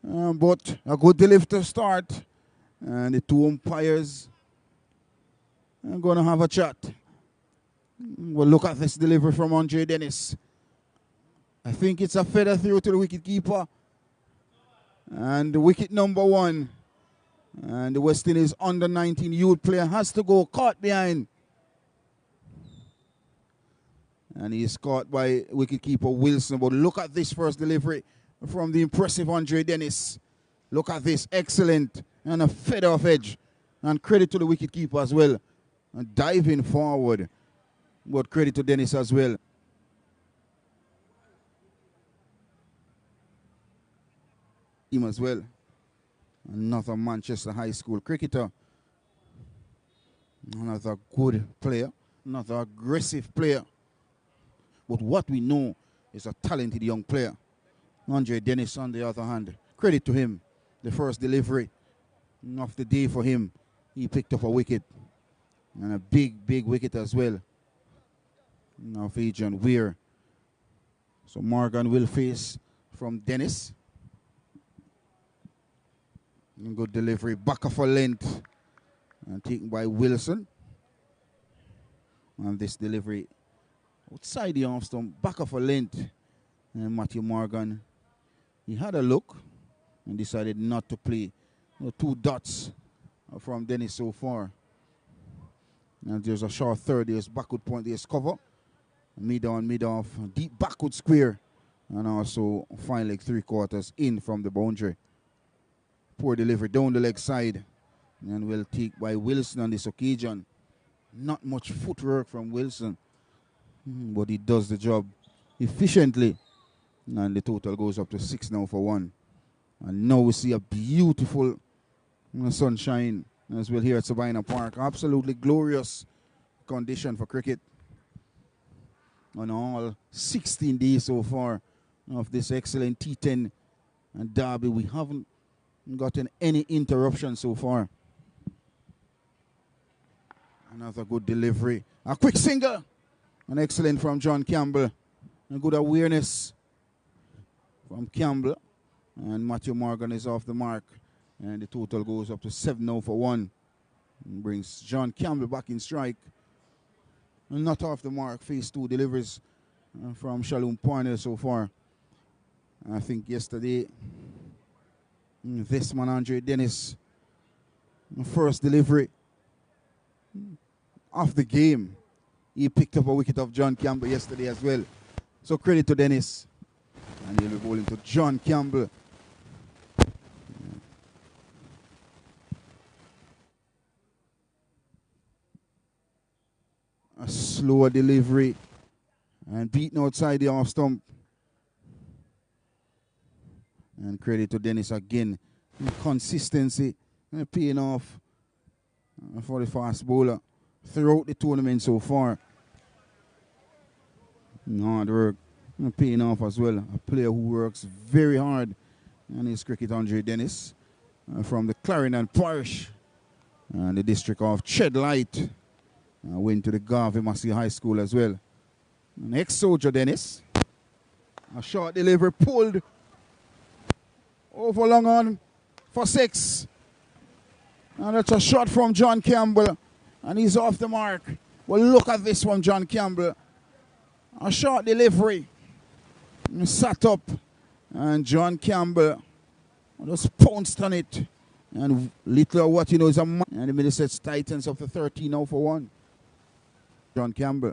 But a good delivery to start. And the two umpires are going to have a chat. Well, look at this delivery from Andre Dennis. I think it's a feather through to the wicket keeper. And the wicket number 1. And the West Indies under 19 youth player has to go caught behind. And he is caught by wicketkeeper Wilson. But look at this first delivery from the impressive Andre Dennis. Look at this, excellent. And a feather of edge. And credit to the wicketkeeper as well. And diving forward. But credit to Dennis as well. Him as well. Another Manchester High School cricketer. Another good player. Another aggressive player. But what we know is a talented young player. Andre Dennis, on the other hand, credit to him. The first delivery of the day for him. He picked up a wicket. And a big, big wicket as well. Now for Aage and Weir. So Morgan will face from Dennis. And good delivery. Back of a length. And taken by Wilson. And this delivery outside the off stump, back of a length. And Matthew Morgan, he had a look and decided not to play. 2 dots from Dennis so far. And there's a short third, there's backward point, there's cover. Mid on, mid off, deep backward square. And also fine leg 3/4 in from the boundary. Poor delivery down the leg side. And well taken by Wilson on this occasion. Not much footwork from Wilson. But he does the job efficiently. And the total goes up to 6 now for 1. And now we see a beautiful sunshine as well here at Sabina Park. Absolutely glorious condition for cricket. On all 16 days so far of this excellent T10 and derby, we haven't gotten any interruption so far. Another good delivery. A quick single. An excellent from John Campbell. A good awareness from Campbell. And Matthew Morgan is off the mark. And the total goes up to 7 now for 1. And brings John Campbell back in strike. And not off the mark. Phase 2 deliveries from Shalom Parnell so far. I think yesterday, this man, Andre Dennis, first delivery of the game. He picked up a wicket of John Campbell yesterday as well. So credit to Dennis. And he'll be bowling to John Campbell. A slower delivery. And beaten outside the off stump. And credit to Dennis again. Consistency paying off for the fast bowler throughout the tournament so far. Hard work paying off as well. A player who works very hard in his cricket, Andre Dennis, from the Clarendon Parish and the district of Chedlight. Went to the Garvey Massey High School as well. An ex-soldier Dennis. A short delivery pulled over long on for 6. And that's a shot from John Campbell. And he's off the mark. Well, look at this one, John Campbell. A short delivery. Sat up. And John Campbell just pounced on it. And little of what you know is a man. And the Middlesex Titans up to 13 now for 1. John Campbell.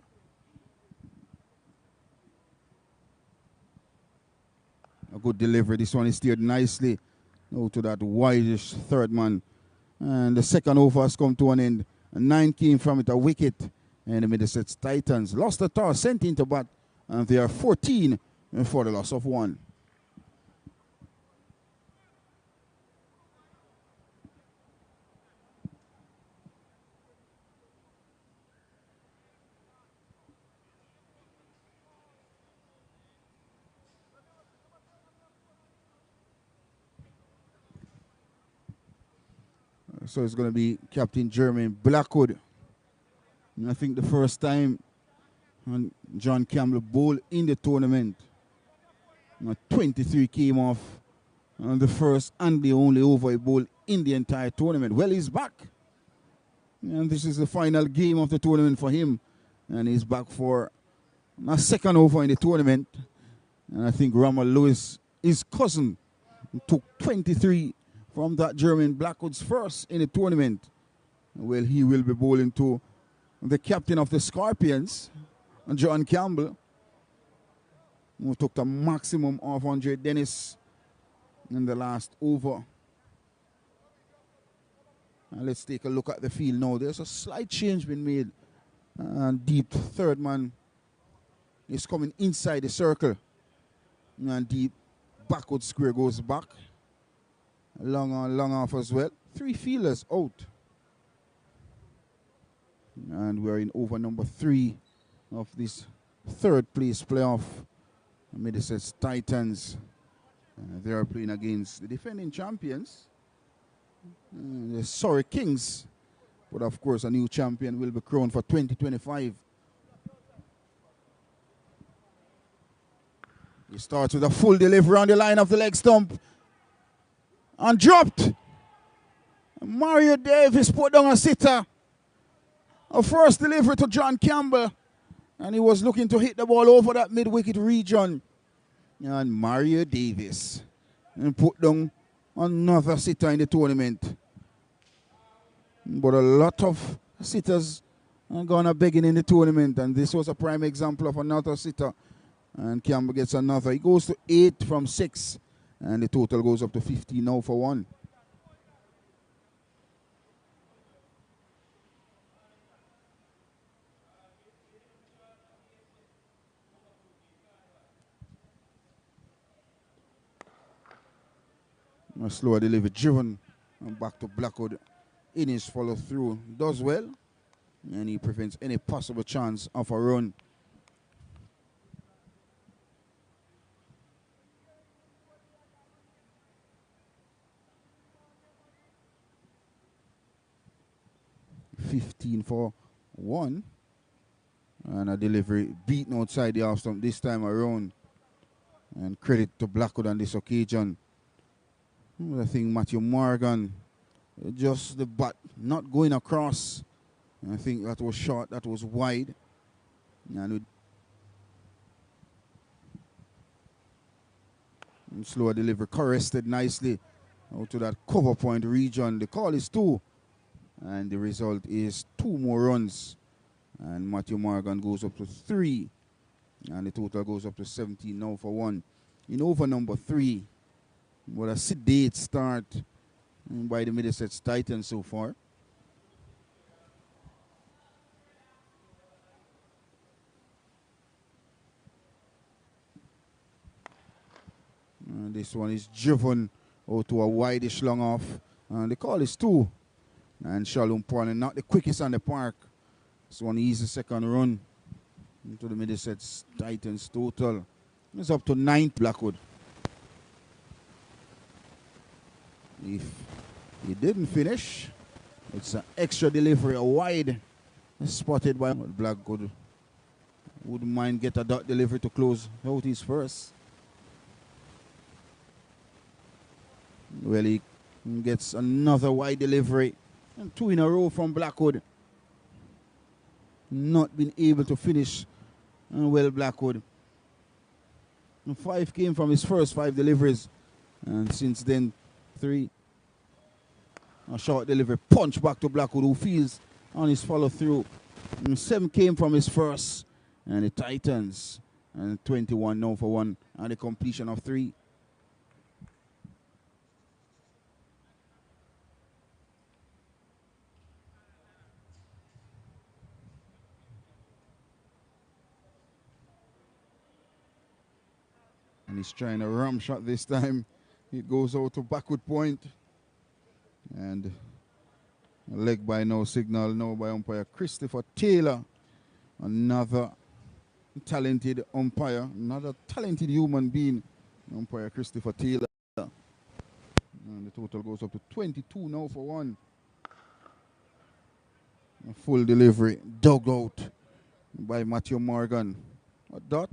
A good delivery. This one is steered nicely out to that wideish third man. And the second over has come to an end. 9 came from it, a wicket. And the Middlesex Titans lost the toss, sent into bat. And they are 14 for the loss of 1. So it's going to be Captain Jermaine Blackwood. And I think the first time John Campbell bowled in the tournament. 23 came off And the first and the only over he bowled in the entire tournament. Well, he's back. And this is the final game of the tournament for him. And he's back for a second over in the tournament. And I think Ramal Lewis, his cousin, took 23 from that German Blackwood's first in the tournament. Well, he will be bowling to the captain of the Scorpions, John Campbell, who took the maximum of 100 Dennis in the last over. And let's take a look at the field now. There's a slight change been made. And deep third man is coming inside the circle. And deep backward square goes back. Long on, long off as well. 3 fielders out. And we're in over number 3 of this third place playoff. Middlesex Titans. They are playing against the defending champions, the Surrey Kings. But of course, a new champion will be crowned for 2025. He starts with a full delivery on the line of the leg stump. And dropped. Mario Davis put down a sitter. A first delivery to John Campbell. And he was looking to hit the ball over that mid-wicket region. And Mario Davis and put down another sitter in the tournament. But a lot of sitters are gonna begging in the tournament, and this was a prime example of another sitter. And Campbell gets another. He goes to 8 from 6, and the total goes up to 15 now for 1. A slower delivery driven and back to Blackwood in his follow through. Does well, and he prevents any possible chance of a run. $15 for 1, and a delivery beaten outside the off stump this time around. And credit to Blackwood on this occasion. I think Matthew Morgan, just the bat not going across. I think that was short, that was wide. And slower delivery, caressed nicely out to that cover point region. The call is 2, and the result is 2 more runs. And Matthew Morgan goes up to 3, and the total goes up to 17 now for 1. In over number 3, what a sedate start by the Middlesex Titans so far. And this one is driven out to a wideish long off. And the call is 2. And Shalom Parlin, not the quickest on the park. This one easy second run into the Middlesex Titans total. It's up to 9th Blackwood. If he didn't finish, it's an extra delivery, a wide spotted by Blackwood. Wouldn't mind get a dot delivery to close out his first. Well, he gets another wide delivery, and 2 in a row from Blackwood. Not been able to finish well, Blackwood. And 5 came from his first 5 deliveries, and since then 3. A short delivery, punch back to Blackwood, who feels on his follow through. And 7 came from his first, and the Titans, and 21 now for 1, and the completion of 3. And he's trying a ram shot this time. It goes out to backward point. And a leg by no signal now by umpire Christopher Taylor. Another talented umpire, another talented human being, umpire Christopher Taylor. And the total goes up to 22 now for 1. A full delivery, dug out by Matthew Morgan. A dot.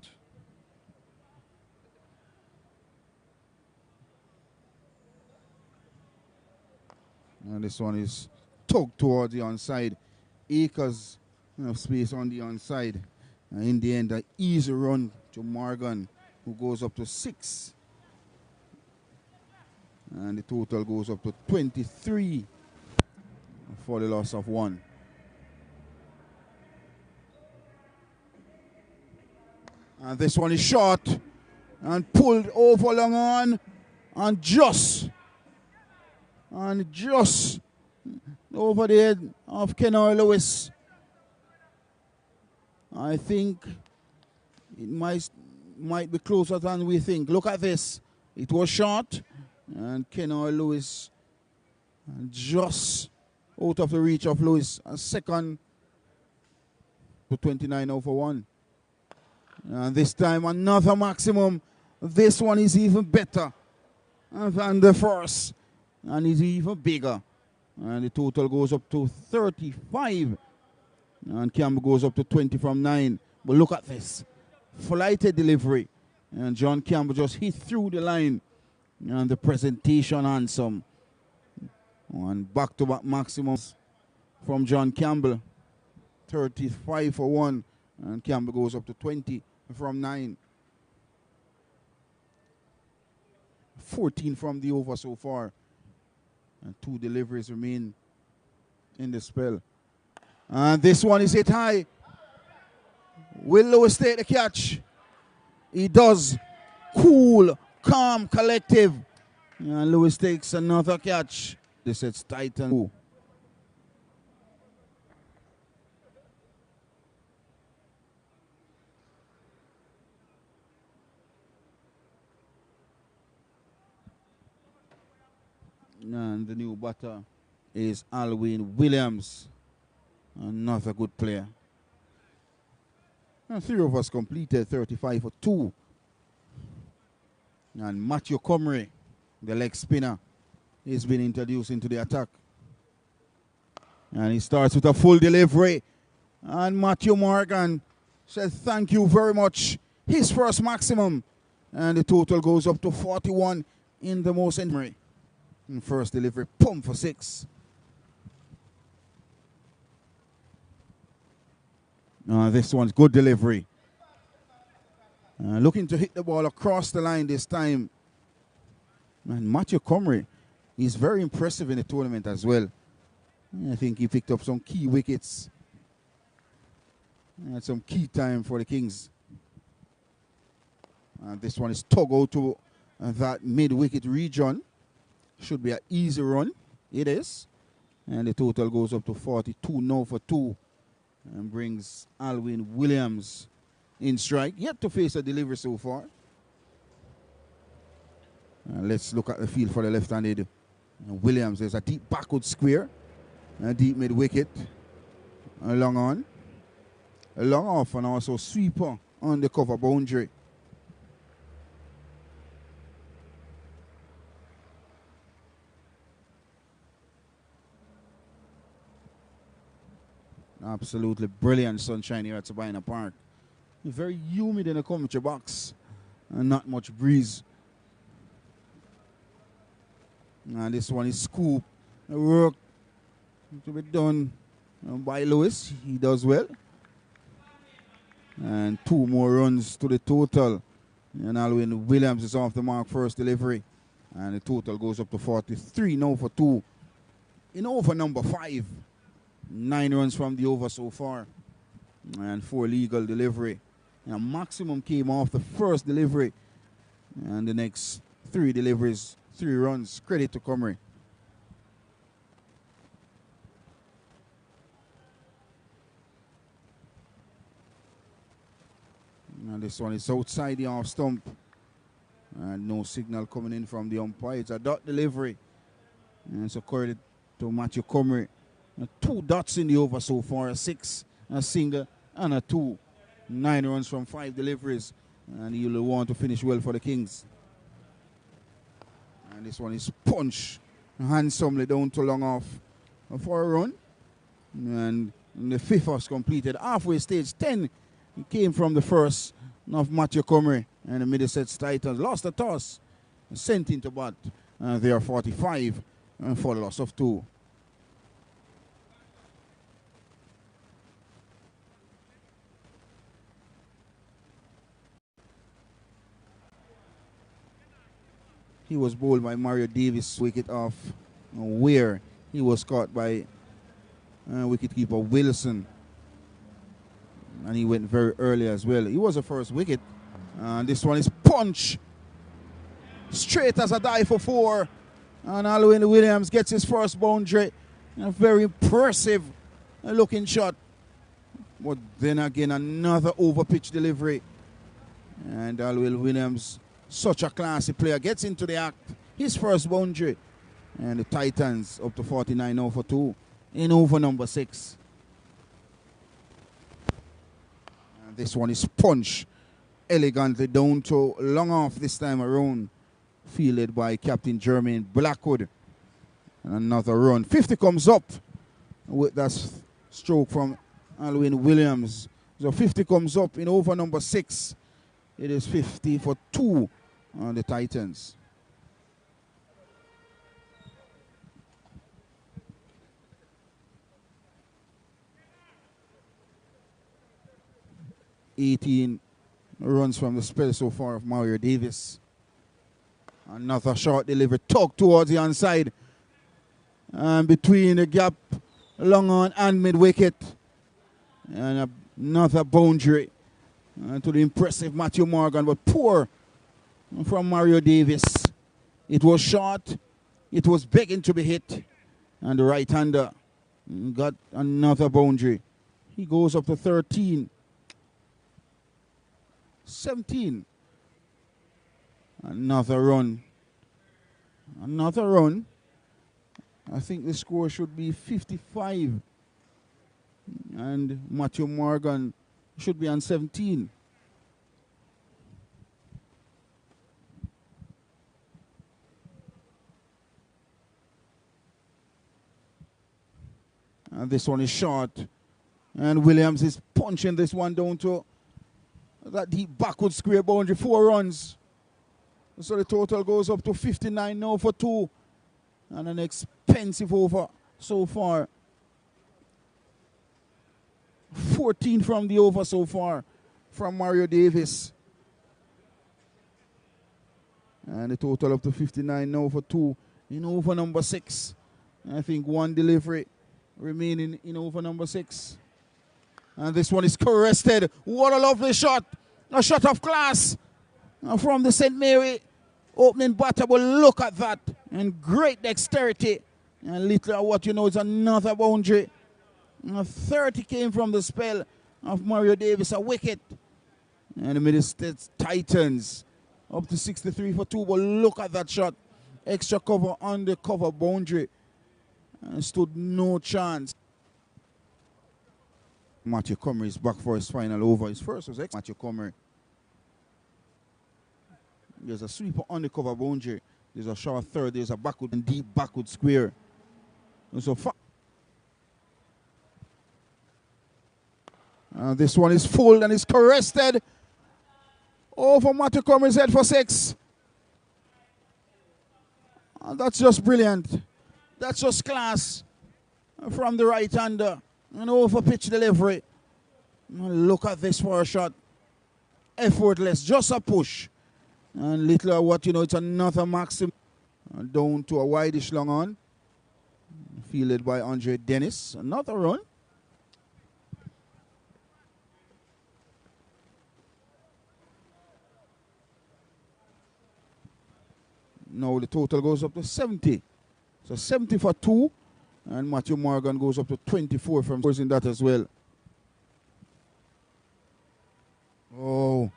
And this one is tugged towards the onside. Acres of space on the onside. And in the end, an easy run to Morgan, who goes up to 6. And the total goes up to 23 for the loss of 1. And this one is short and pulled over long on and just over the head of Chenal Lewis. I think it might be closer than we think. Look at this. It was short and Chenal Lewis just out of the reach of Lewis. A second to 29 over 1. And this time another maximum. This one is even better than the first. And is even bigger. And the total goes up to 35. And Campbell goes up to 20 from 9. But look at this. Flighted delivery. And John Campbell just hit through the line. And the presentation handsome. And back-to-back maximums from John Campbell. 35 for 1. And Campbell goes up to 20 from 9. 14 from the over so far. And 2 deliveries remain in the spell. And this one is hit high. Will Lewis take the catch? He does. Cool, calm, collective. And Lewis takes another catch. This is Titan. And the new batter is Alwyn Williams. Another good player. And 3 of us completed 35 for 2. And Matthew Hmare, the leg spinner, is being introduced into the attack. And he starts with a full delivery. And Matthew Morgan said thank you very much. His first maximum. And the total goes up to 41 in the most entry. And first delivery, pump for 6. This one's good delivery. Looking to hit the ball across the line this time. And Matthew Hmare is very impressive in the tournament as well. I think he picked up some key wickets. And some key time for the Kings. And this one is toggle to that mid-wicket region. Should be an easy run. It is. And the total goes up to 42 now for 2. And brings Alwyn Williams in strike. Yet to face a delivery so far. Let's look at the field for the left-handed. Williams, there's a deep backward square. A deep mid-wicket. A long on. A long off and also sweeper on the cover boundary. Absolutely brilliant sunshine here at Sabina Park. Very humid in the commentary box and not much breeze. And this one is scoop. Work to be done by Lewis. He does well. And 2 more runs to the total. And Alwyn Williams is off the mark first delivery. And the total goes up to 43 now for 2. In over number 5. 9 runs from the over so far. And 4 legal delivery. And maximum came off the first delivery. And the next 3 deliveries, 3 runs. Credit to Hmare. And this one is outside the off stump. And no signal coming in from the umpire. It's a dot delivery. And so credit to Matthew Hmare. 2 dots in the over so far, a 6, a single, and a 2. 9 runs from 5 deliveries. And you'll want to finish well for the Kings. And this one is punched handsomely down to long off for a run. And the 5th was completed. Halfway stage 10 came from the first of Matthew Hmare. And the Middlesex Titans lost the toss. Sent into bat. They are 45 and for loss of 2. He was bowled by Mario Davis, wicket off where he was caught by wicketkeeper Wilson. And he went very early as well. He was the first wicket. And this one is punch. Straight as a die for 4. And Alwyn Williams gets his first boundary. A very impressive looking shot. But then again, another over pitch delivery. And Alwyn Williams, such a classy player, gets into the act. His first boundary. And the Titans up to 49 now for 2 in over number 6. And this one is punch elegantly down to long off this time around. Fielded by Captain Jermaine Blackwood. And another run. 50 comes up with that stroke from Alwyn Williams. So 50 comes up in over number 6. It is 50 for 2 on the Titans. $18 runs from the spell so far of Mario Davis. Another short delivery, tugged towards the onside. And between the gap, long on and mid wicket. And another boundary to the impressive Matthew Morgan, but poor from Mario Davis. It was short, it was begging to be hit. And the right-hander got another boundary. He goes up to 13. 17. Another run. Another run. I think the score should be 55. And Matthew Morgan should be on 17. And this one is short. And Williams is punching this one down to that deep backward square boundary. 4 runs. So the total goes up to 59 now for 2. And an expensive over so far. 14 from the over so far from Mario Davis. And the total up to 59 now for 2 in over number 6. I think 1 delivery remaining in over number 6. And this one is caressed. What a lovely shot. A shot of class from the St. Mary opening batter. But look at that. And great dexterity. And little what you know is another boundary. 30 came from the spell of Mario Davis, a wicket. And the Middlesex Titans up to 63 for 2. But look at that shot. Extra cover, undercover boundary. And stood no chance. Matthew Comer is back for his final over. His first was Matthew Comer. There's a sweeper undercover boundary. There's a short third. There's a backward and deep backward square. And so this one is full and is caressed over Matthew Comer's head for 6. And that's just brilliant. That's just class from the right-hander. An over-pitch delivery. And look at this for a shot. Effortless, just a push. And little what you know, it's another maximum. Down to a wideish long on. Fielded by Andre Dennis. Another run. Now the total goes up to 70. So 70 for 2. And Matthew Morgan goes up to 24 from in that as well. Oh,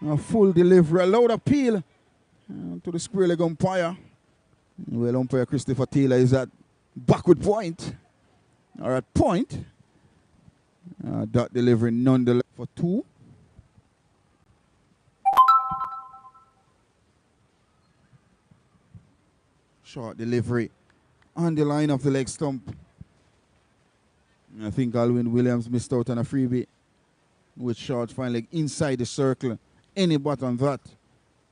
a full delivery, a loud appeal to the square leg umpire. Well, umpire Christopher Taylor is at backward point, or at point. That delivery nonetheless for 2. Short delivery on the line of the leg stump. I think Alwyn Williams missed out on a freebie with short fine leg inside the circle. Any but on that,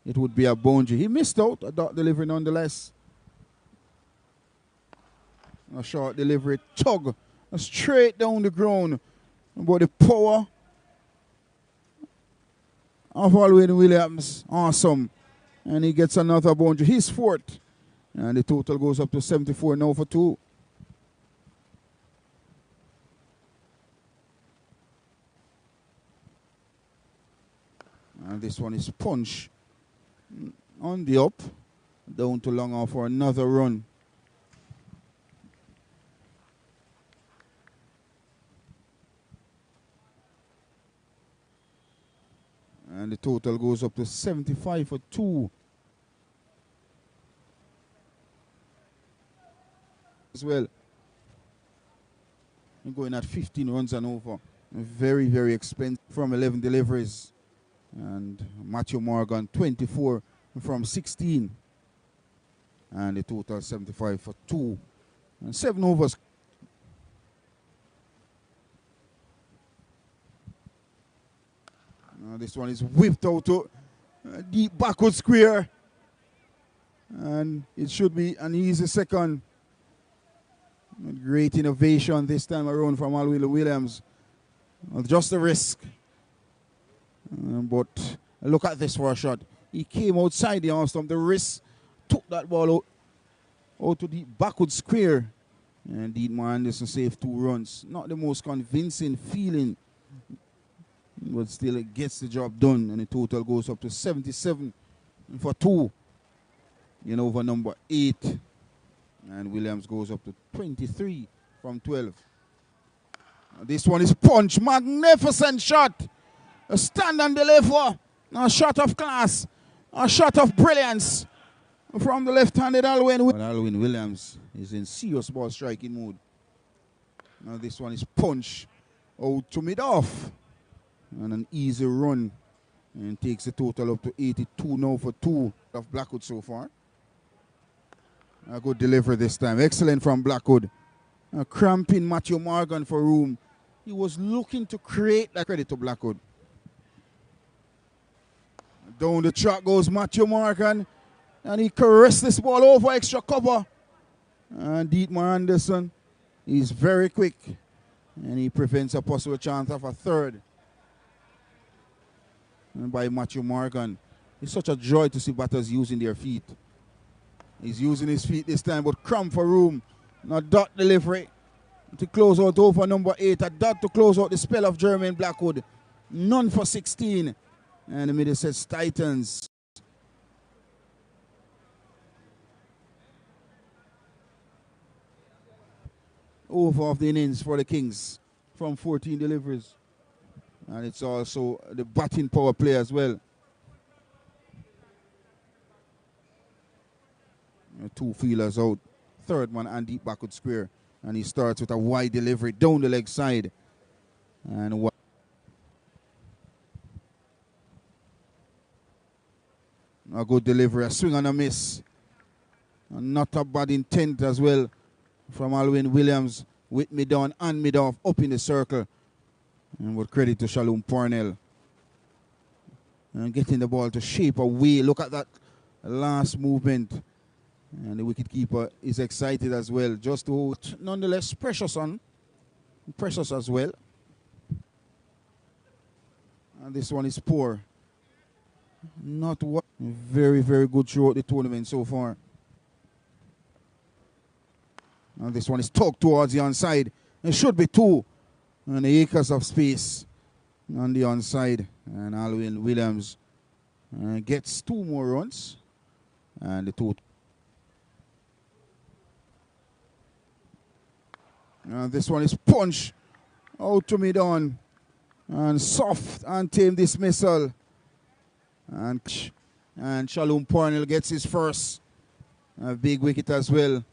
it would be a boundary. He missed out a dot delivery nonetheless. A short delivery, tug, straight down the ground. But the power of Alwyn Williams, awesome. And he gets another boundary, his fourth. And the total goes up to 74 now for 2. And this one is punch on the up, down to long off for another run. And the total goes up to 75 for 2. As well. I'm going at 15 runs and over. Very, very expensive from 11 deliveries. And Matthew Morgan 24 from 16. And the total 75 for 2. And 7 overs. This one is whipped out to deep backward square. And it should be an easy second. Great innovation this time around from Alwyn Williams. Just a risk. But look at this for a shot. He came outside the arm stump. The wrist took that ball out to the backward square. And Dietmar Anderson saved 2 runs. Not the most convincing feeling, but still it gets the job done. And the total goes up to 77 for 2. Over number 8. And Williams goes up to 23 from 12. This one is punch. Magnificent shot. A stand and deliver. A shot of class. A shot of brilliance from the left-handed Alwyn. But Alwyn Williams is in serious ball striking mood. Now this one is punch out to mid-off. And an easy run. And takes the total up to 82 now for 2 of Blackwood so far. A good delivery this time. Excellent from Blackwood. Cramping Matthew Morgan for room. He was looking to create that. Credit to Blackwood. Down the track goes Matthew Morgan. And he caressed this ball over extra cover. And Dietmar Anderson is very quick. And he prevents a possible chance of a third. And by Matthew Morgan. It's such a joy to see batters using their feet. He's using his feet this time, but cramp for room. Now dot delivery to close out over number 8. A dot to close out the spell of Jermaine Blackwood. None for 16. And the Middlesex Titans. Over of the innings for the Kings from 14 deliveries. And it's also the batting power play as well. 2 fielders out. Third man and deep backward square. And he starts with a wide delivery down the leg side. And a good delivery, a swing and a miss. And not a bad intent as well from Alwyn Williams with mid-on and mid-off up in the circle. And with credit to Shalom Parnell. And getting the ball to shape away. Look at that last movement. And the wicketkeeper is excited as well. Just to, nonetheless, precious as well. And this one is poor. Not what. Very, very good throughout the tournament so far. And this one is tugged towards the onside. It should be 2. And the acres of space on the onside. And Alwyn Williams gets 2 more runs. And the total. This one is punch out to mid-on. And soft and tame dismissal. And Shalom Parnell gets his first big wicket as well.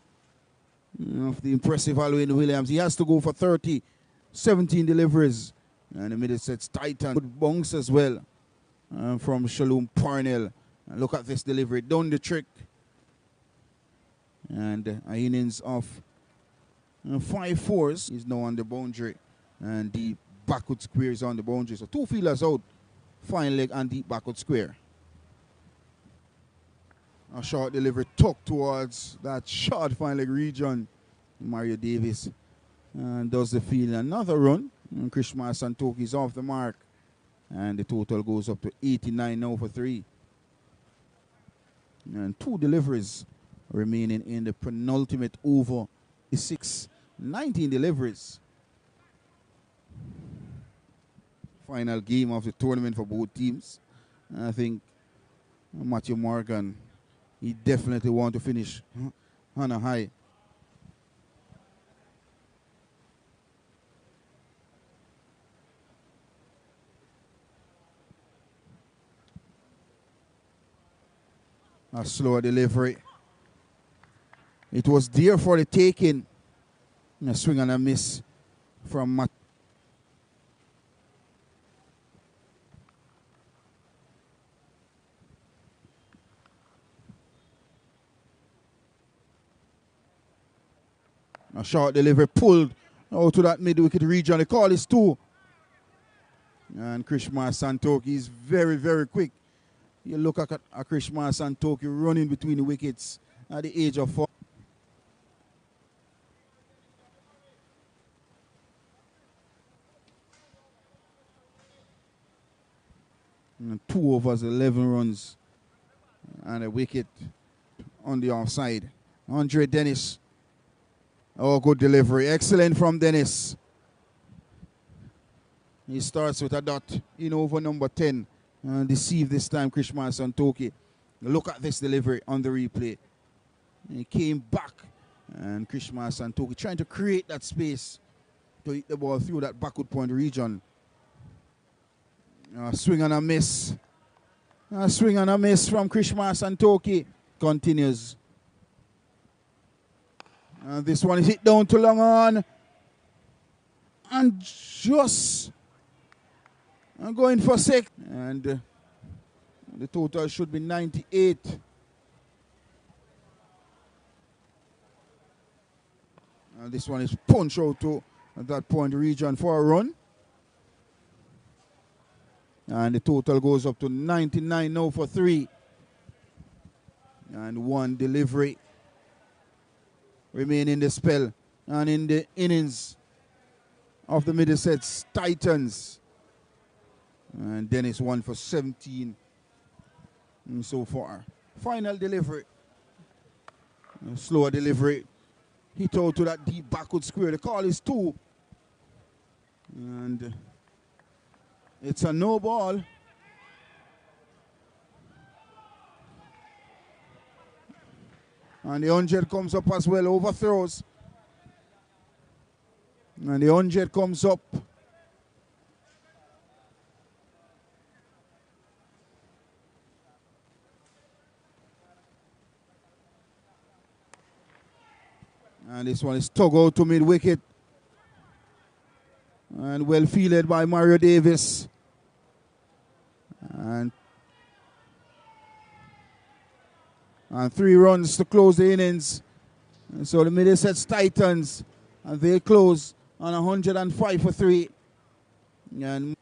Of the impressive Alwyn Williams. He has to go for 30. 17 deliveries. And the Middlesex Titan. Good bounce as well from Shalom Parnell. And look at this delivery. Down the trick. And an innings of 5 fours is now on the boundary. And the backward square is on the boundary. So 2 fielders out. Fine leg and deep backward square. A short delivery tucked towards that short fine leg region. Mario Davis does the field. Another run. And Krishma Santoki is off the mark. And the total goes up to 89 now for 3. And 2 deliveries remaining in the penultimate over. 19 deliveries. Final game of the tournament for both teams. I think Matthew Morgan, he definitely want to finish on a high. A slower delivery. It was there for the taking. A swing and a miss from Matt. A short delivery pulled out to that mid-wicket region. The call is 2. And Krishma Santoki is very, very quick. You look at Krishma Santoki running between the wickets at the age of 4. And 2 overs, 11 runs, and a wicket on the offside. Andre Dennis. Oh, good delivery. Excellent from Dennis. He starts with a dot in over number 10. Deceived this time, Krishma Santoki. Look at this delivery on the replay. He came back, and Krishma Santoki trying to create that space to hit the ball through that backward point region. Swing and a miss. A swing and a miss from Krishma Santoki. Continues. This one is hit down to long on. And just going for 6. And the total should be 98. And this one is punched out to that point region for a run. And the total goes up to 99 now for 3. And 1 delivery remain in the spell and in the innings of the Middlesex Titans. And Dennis 1 for 17 so far. Final delivery. A slower delivery. Hit out to that deep backward square. The call is 2. And it's a no ball. And the 100 comes up as well, overthrows. And the 100 comes up. And this one is tug out to mid-wicket. And well fielded by Mario Davis. And 3 runs to close the innings. And so the Middlesex Titans, and they close on 105 for 3. And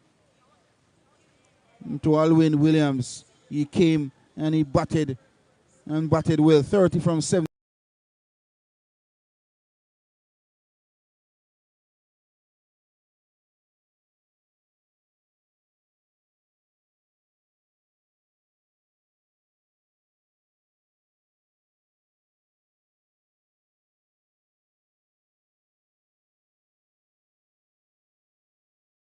to Alwyn Williams, he came and he batted well, 30 from 7.